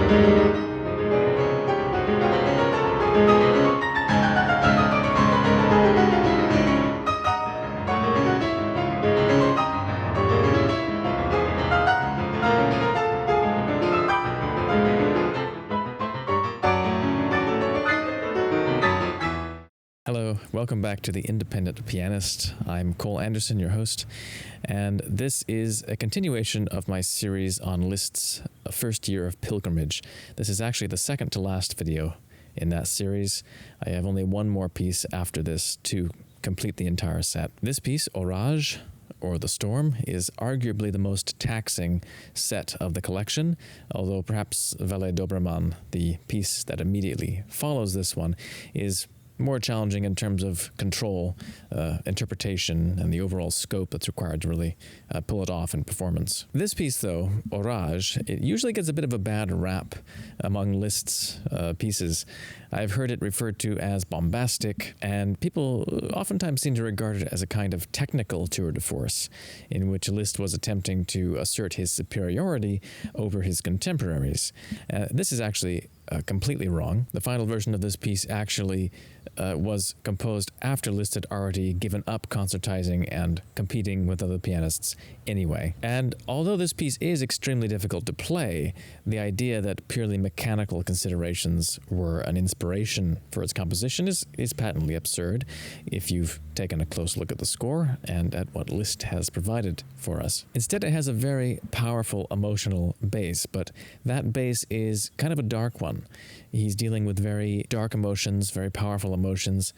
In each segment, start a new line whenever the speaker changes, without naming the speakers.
Hello, welcome back to The Independent Pianist. I'm Cole Anderson, your host, and this is a continuation of my series on Liszt's first year of pilgrimage. This is actually the second to last video in that series. I have only one more piece after this to complete the entire set. This piece, Orage, or The Storm, is arguably the most taxing set of the collection, although perhaps Vele Doberman, the piece that immediately follows this one, is more challenging in terms of control, interpretation, and the overall scope that's required to really pull it off in performance. This piece, though, Orage, it usually gets a bit of a bad rap among Liszt's pieces. I've heard it referred to as bombastic, and people oftentimes seem to regard it as a kind of technical tour de force, in which Liszt was attempting to assert his superiority over his contemporaries. This is actually completely wrong. The final version of this piece actually was composed after Liszt had already given up concertizing and competing with other pianists anyway. And although this piece is extremely difficult to play, the idea that purely mechanical considerations were an inspiration for its composition is patently absurd if you've taken a close look at the score and at what Liszt has provided for us. Instead, it has a very powerful emotional bass, but that bass is kind of a dark one. He's dealing with very dark emotions, very powerful emotions,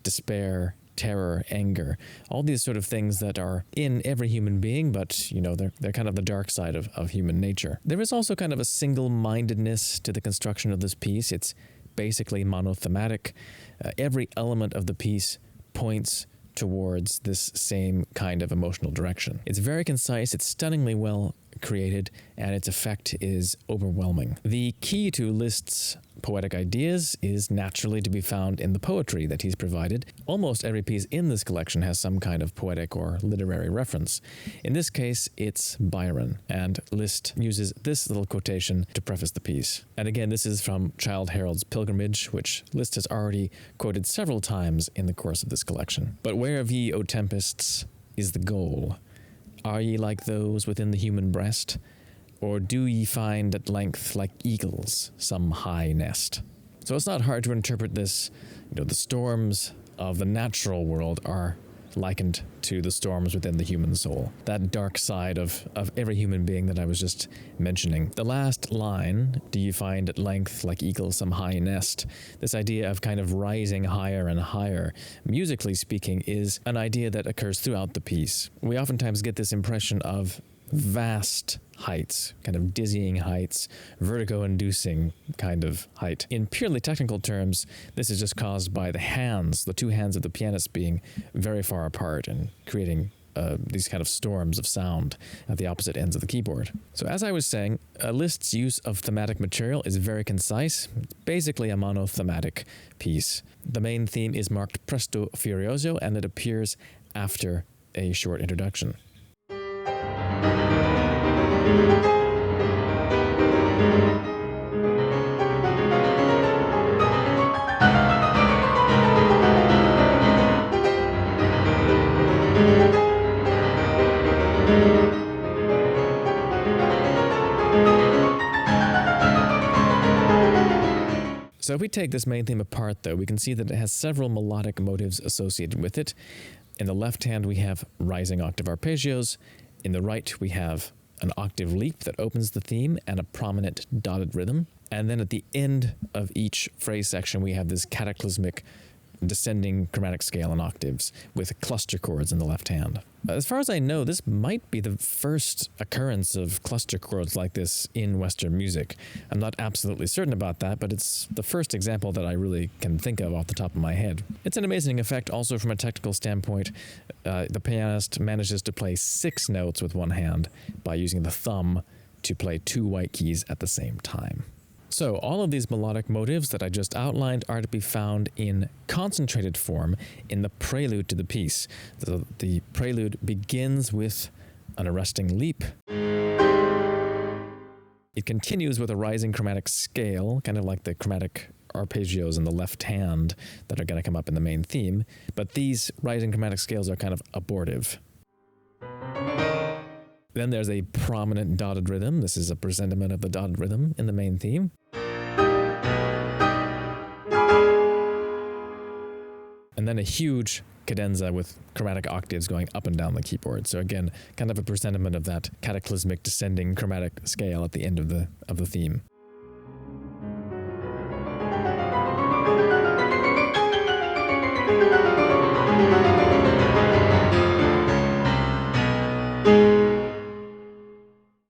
despair, terror, anger, all these sort of things that are in every human being, but, you know, they're kind of the dark side of human nature. There is also kind of a single-mindedness to the construction of this piece. It's basically monothematic. Every element of the piece points towards this same kind of emotional direction. It's very concise, it's stunningly well created, and its effect is overwhelming. The key to Liszt's poetic ideas is naturally to be found in the poetry that he's provided. Almost every piece in this collection has some kind of poetic or literary reference. In this case, it's Byron, and Liszt uses this little quotation to preface the piece. And again, this is from Childe Harold's Pilgrimage, which Liszt has already quoted several times in the course of this collection. "But where of ye, O tempests, is the goal? Are ye like those within the human breast? Or do ye find at length, like eagles, some high nest?" So it's not hard to interpret this. The storms of the natural world are likened to the storms within the human soul, that dark side of every human being that I was just mentioning. The last line, "Do you find at length, like eagles, some high nest?" This idea of kind of rising higher and higher, musically speaking, is an idea that occurs throughout the piece. We oftentimes get this impression of vast heights, kind of dizzying heights, vertigo-inducing kind of height. In purely technical terms, this is just caused by the two hands of the pianist being very far apart and creating these kind of storms of sound at the opposite ends of the keyboard. So as I was saying, Liszt's use of thematic material is very concise. It's basically a monothematic piece. The main theme is marked presto furioso, and it appears after a short introduction. So if we take this main theme apart, though, we can see that it has several melodic motives associated with it. In the left hand, we have rising octave arpeggios. In the right, we have an octave leap that opens the theme and a prominent dotted rhythm. And then at the end of each phrase section, we have this cataclysmic descending chromatic scale in octaves with cluster chords in the left hand. As far as I know, this might be the first occurrence of cluster chords like this in Western music. I'm not absolutely certain about that, but it's the first example that I really can think of off the top of my head. It's an amazing effect also from a technical standpoint. The pianist manages to play 6 notes with one hand by using the thumb to play 2 white keys at the same time. So all of these melodic motives that I just outlined are to be found in concentrated form in the prelude to the piece. The prelude begins with an arresting leap, It continues with a rising chromatic scale, kind of like the chromatic arpeggios in the left hand that are going to come up in the main theme, but these rising chromatic scales are kind of abortive. Then there's a prominent dotted rhythm. This is a presentiment of the dotted rhythm in the main theme. And then a huge cadenza with chromatic octaves going up and down the keyboard. So again, kind of a presentiment of that cataclysmic descending chromatic scale at the end of the theme.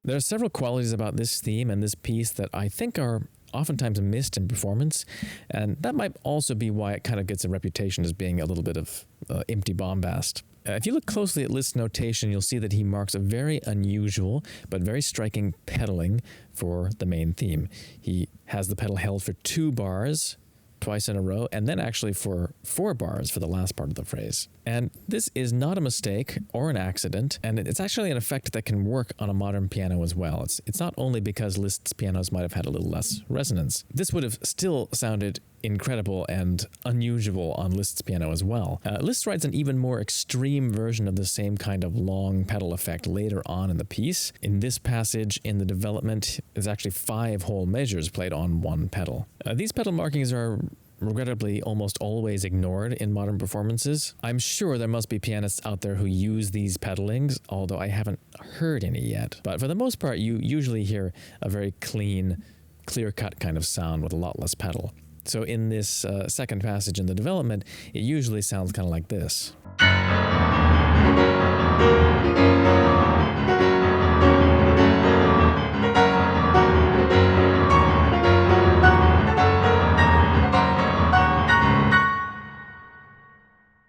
There are several qualities about this theme and this piece that I think are oftentimes missed in performance, and that might also be why it kind of gets a reputation as being a little bit of empty bombast. If you look closely at Liszt's notation, you'll see that he marks a very unusual but very striking pedaling for the main theme. He has the pedal held for 2 bars, twice in a row, and then actually for 4 bars for the last part of the phrase. And this is not a mistake or an accident, and it's actually an effect that can work on a modern piano as well. It's not only because Liszt's pianos might have had a little less resonance. This would have still sounded incredible and unusual on Liszt's piano as well. Liszt writes an even more extreme version of the same kind of long pedal effect later on in the piece. In this passage in the development, there's actually 5 whole measures played on 1 pedal. These pedal markings are regrettably almost always ignored in modern performances. I'm sure there must be pianists out there who use these pedalings, although I haven't heard any yet. But for the most part, you usually hear a very clean, clear-cut kind of sound with a lot less pedal. So in this second passage in the development, it usually sounds kind of like this.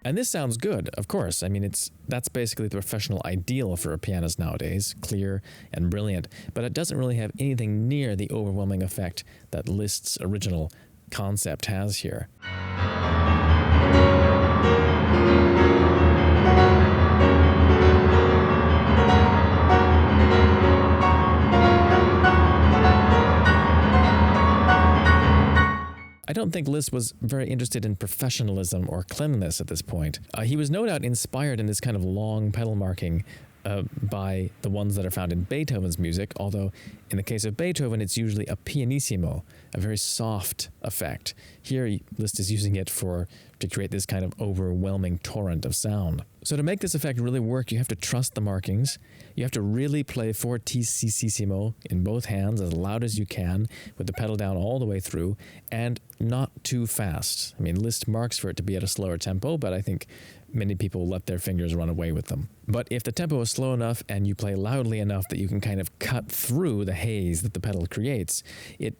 And this sounds good, of course. I mean, that's basically the professional ideal for a pianist nowadays, clear and brilliant, but it doesn't really have anything near the overwhelming effect that Liszt's original concept has here. I don't think Liszt was very interested in professionalism or cleanliness at this point. He was no doubt inspired in this kind of long pedal marking by the ones that are found in Beethoven's music, although in the case of Beethoven, it's usually a pianissimo, a very soft effect. Here, Liszt is using it to create this kind of overwhelming torrent of sound. So to make this effect really work, you have to trust the markings. You have to really play fortissimo in both hands as loud as you can, with the pedal down all the way through, and not too fast. I mean, Liszt marks for it to be at a slower tempo, but I think many people let their fingers run away with them. But if the tempo is slow enough and you play loudly enough that you can kind of cut through the haze that the pedal creates, it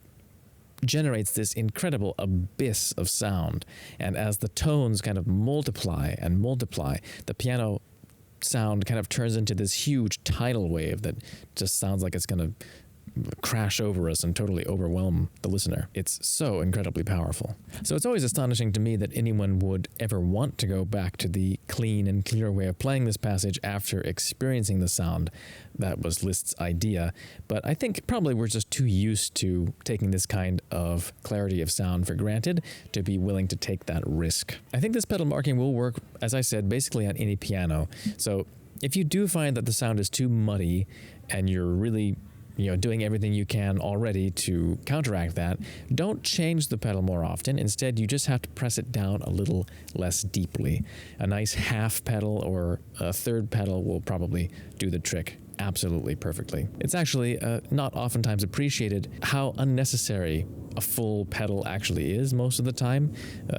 generates this incredible abyss of sound. And as the tones kind of multiply and multiply, the piano sound kind of turns into this huge tidal wave that just sounds like it's going to crash over us and totally overwhelm the listener. It's so incredibly powerful. So it's always astonishing to me that anyone would ever want to go back to the clean and clear way of playing this passage after experiencing the sound that was Liszt's idea. But I think probably we're just too used to taking this kind of clarity of sound for granted to be willing to take that risk. I think this pedal marking will work, as I said, basically on any piano. So if you do find that the sound is too muddy and you're really doing everything you can already to counteract that, don't change the pedal more often. Instead, you just have to press it down a little less deeply. A nice half pedal or a third pedal will probably do the trick absolutely perfectly. It's actually not oftentimes appreciated how unnecessary a full pedal actually is most of the time.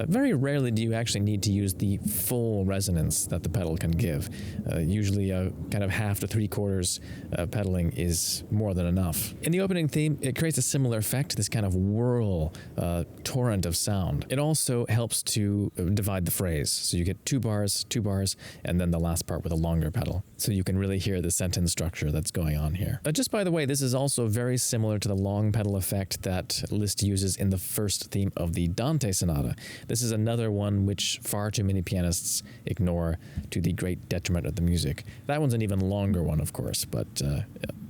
Very rarely do you actually need to use the full resonance that the pedal can give. Usually a kind of half to 3/4 pedaling is more than enough. In the opening theme, it creates a similar effect, this kind of whirl, torrent of sound. It also helps to divide the phrase. So you get 2 bars, and then the last part with a longer pedal. So you can really hear the sentence structure that's going on here. Just by the way, this is also very similar to the long pedal effect that Liszt uses in the first theme of the Dante Sonata. This is another one which far too many pianists ignore to the great detriment of the music. That one's an even longer one, of course, but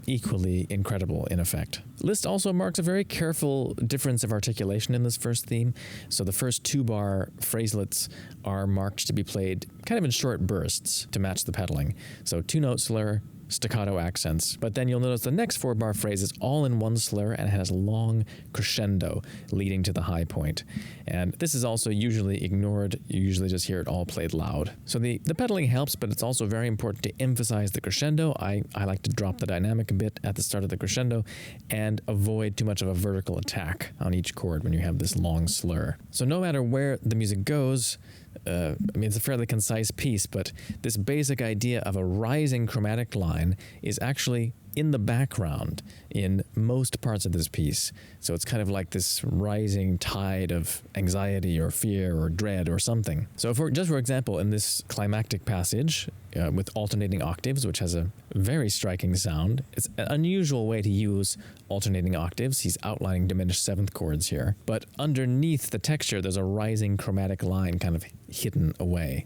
equally incredible in effect. Liszt also marks a very careful difference of articulation in this first theme. So the first 2-bar phraselets are marked to be played kind of in short bursts to match the pedaling. So 2-note slur, staccato accents. But then you'll notice the next 4-bar phrase is all in one slur and has a long crescendo leading to the high point. And this is also usually ignored. You usually just hear it all played loud. So the pedaling helps, but it's also very important to emphasize the crescendo. I like to drop the dynamic a bit at the start of the crescendo and avoid too much of a vertical attack on each chord when you have this long slur. So no matter where the music goes, it's a fairly concise piece, but this basic idea of a rising chromatic line is actually in the background in most parts of this piece. So it's kind of like this rising tide of anxiety or fear or dread or something. So for example, in this climactic passage with alternating octaves, which has a very striking sound, it's an unusual way to use alternating octaves. He's outlining diminished seventh chords here. But underneath the texture, there's a rising chromatic line kind of hidden away.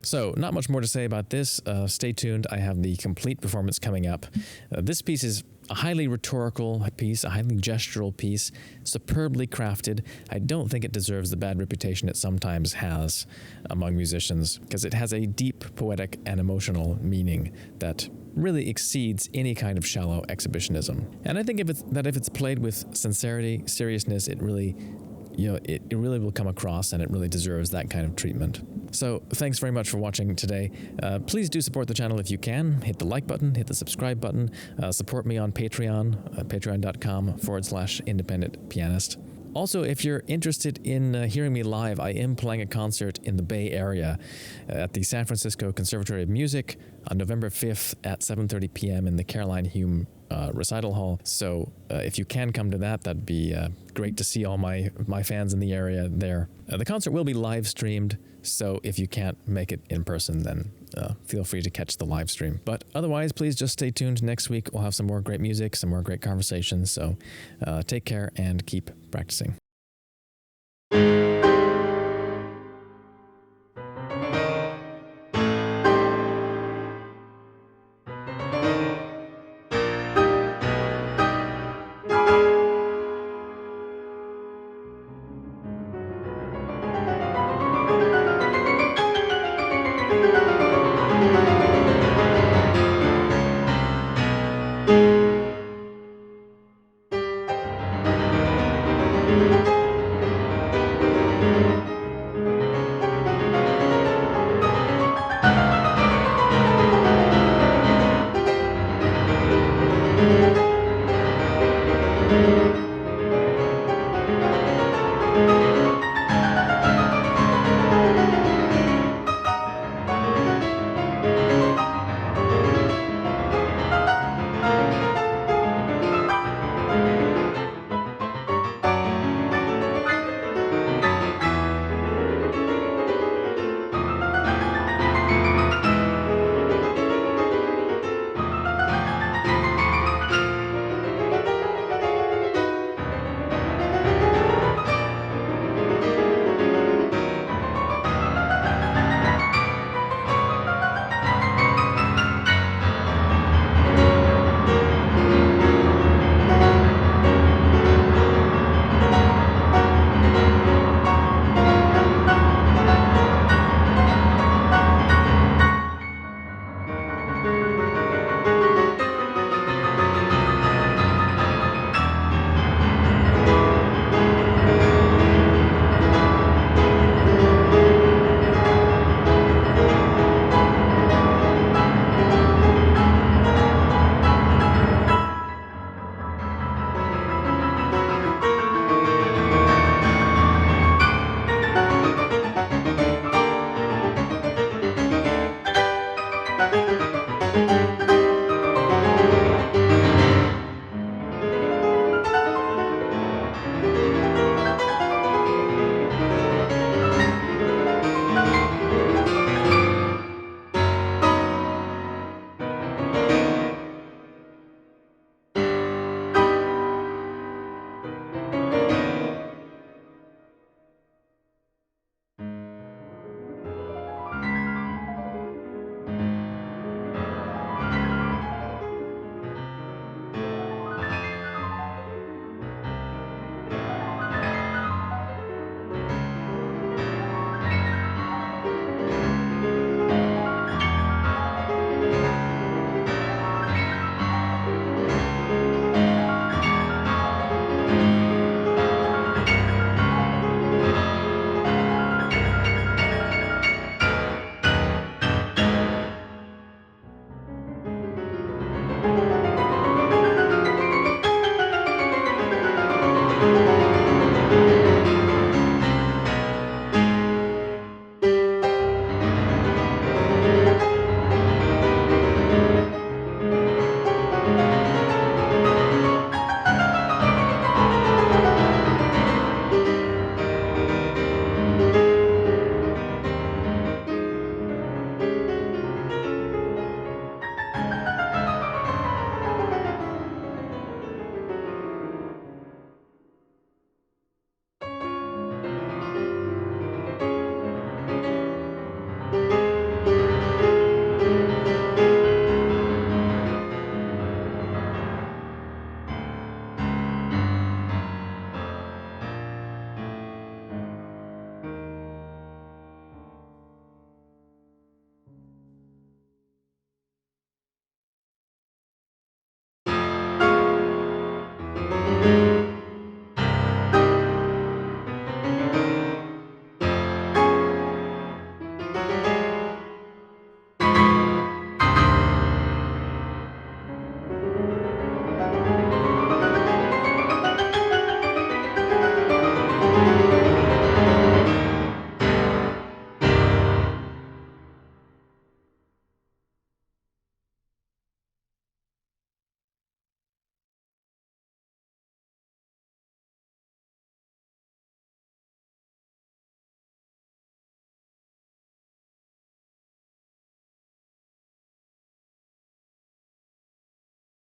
So, not much more to say about this. Stay tuned. I have the complete performance coming up. This piece is a highly rhetorical piece, a highly gestural piece, superbly crafted. I don't think it deserves the bad reputation it sometimes has among musicians, because it has a deep poetic and emotional meaning that really exceeds any kind of shallow exhibitionism. And I think if it's played with sincerity, seriousness, it really will come across, and it really deserves that kind of treatment. So thanks very much for watching today. Please do support the channel if you can. Hit the like button, hit the subscribe button. Support me on Patreon, patreon.com/independent pianist. Also, if you're interested in hearing me live, I am playing a concert in the Bay Area at the San Francisco Conservatory of Music on November 5th at 7:30 p.m. in the Caroline Hume recital hall. So if you can come to that, that'd be great to see all my fans in the area there. The concert will be live streamed, so if you can't make it in person, then feel free to catch the live stream. But otherwise, please just stay tuned. Next week we'll have some more great music, some more great conversations. So take care and keep practicing.